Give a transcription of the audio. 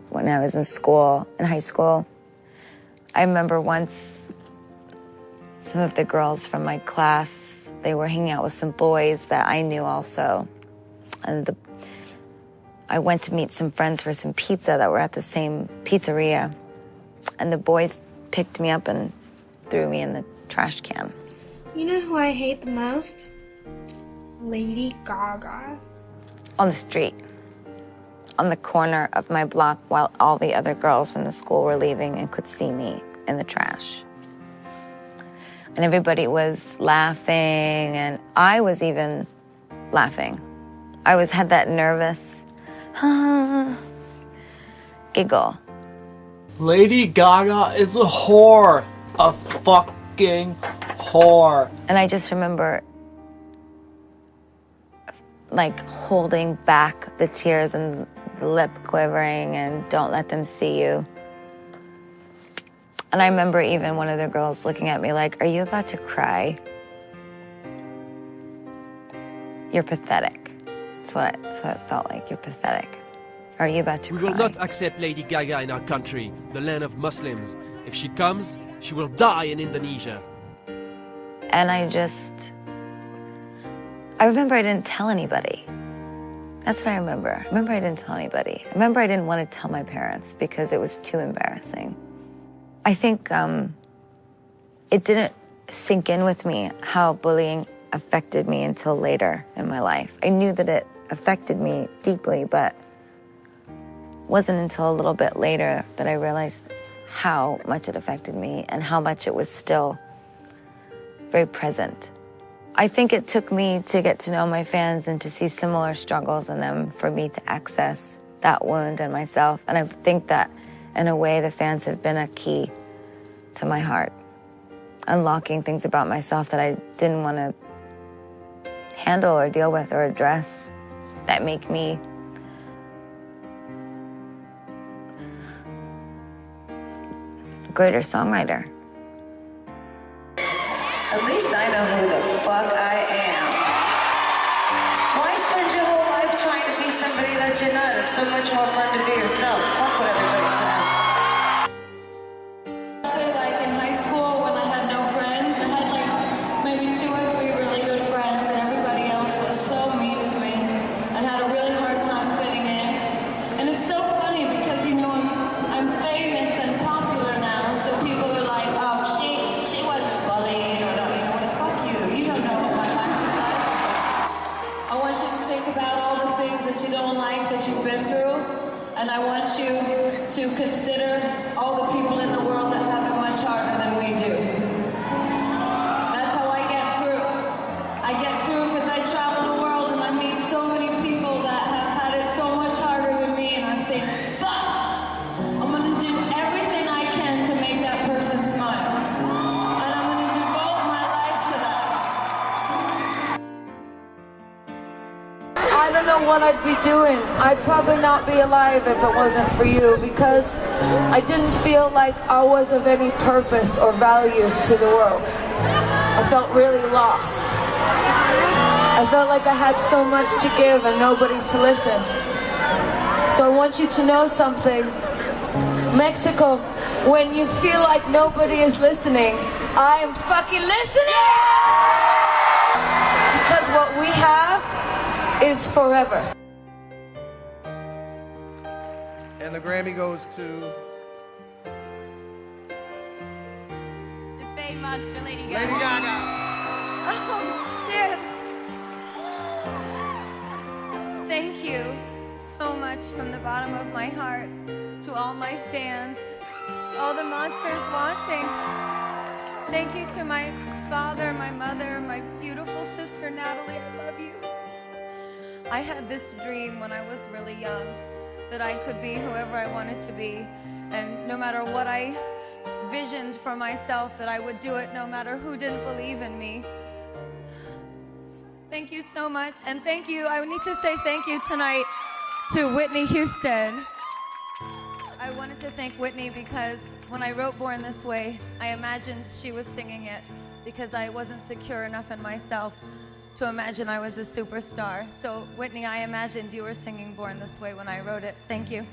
when I was in high school. I remember once some of the girls from my class, they were hanging out with some boys that I knew also. And I went to meet some friends for some pizza that were at the same pizzeria. And the boys picked me up and threw me in the trash can. You know who I hate the most? Lady Gaga. On the street, on the corner of my block, while all the other girls from the school were leaving and could see me in the trash. And everybody was laughing, and I was even laughing. I had that nervous giggle. Lady Gaga is a whore. A fucking whore. And I just remember like holding back the tears and the lip quivering and don't let them see you. And I remember even one of the girls looking at me like, are you about to cry? You're pathetic. That's what it felt like. You're pathetic. Are you about to cry? We will not accept Lady Gaga in our country, the land of Muslims. If she comes, she will die in Indonesia. And I remember I didn't tell anybody. That's what I remember. I remember I didn't tell anybody. I remember I didn't want to tell my parents because it was too embarrassing. I think it didn't sink in with me how bullying affected me until later in my life. I knew that it affected me deeply, but it wasn't until a little bit later that I realized how much it affected me and how much it was still very present. I think it took me to get to know my fans and to see similar struggles in them for me to access that wound in myself. And I think that, in a way, the fans have been a key to my heart, unlocking things about myself that I didn't want to handle or deal with or address that make me a greater songwriter. At least I know who the fuck I am. Why spend your whole life trying to be somebody that you're not? It's so much more fun to be yourself. Fuck what everybody says. Especially like in high school when I had no friends, I had like maybe 2 or 3 really good friends and everybody else was so mean to me and had a really hard time fitting in. And it's so funny because, you know, I'm famous and popular now, so people are like, oh, she wasn't bullied or no, you know what, fuck you. You don't know what my life is like. I want you to think about all the things that you don't like that you've been through, and I want you to consider all the people in the world that have it much harder than we do. That's how I get through. I get through because I travel the world and I meet so many people that have had it so much harder than me, and I think, fuck, I'm gonna do everything I can to make that person smile. And I'm gonna devote my life to that. I don't know what I'd be doing. I'd probably not be alive if it wasn't for you, because I didn't feel like I was of any purpose or value to the world. I felt really lost. I felt like I had so much to give and nobody to listen. So I want you to know something. Mexico, when you feel like nobody is listening, I am fucking listening! Because what we have is forever. And the Grammy goes to... The Fame Mods for Lady Gaga. Lady Gaga. Oh, shit. Thank you so much from the bottom of my heart to all my fans, all the monsters watching. Thank you to my father, my mother, my beautiful sister, Natalie. I love you. I had this dream when I was really young that I could be whoever I wanted to be, and no matter what I visioned for myself, that I would do it no matter who didn't believe in me. Thank you so much, and thank you. I need to say thank you tonight to Whitney Houston. I wanted to thank Whitney because when I wrote Born This Way, I imagined she was singing it because I wasn't secure enough in myself to imagine I was a superstar. So Whitney, I imagined you were singing Born This Way when I wrote it. Thank you.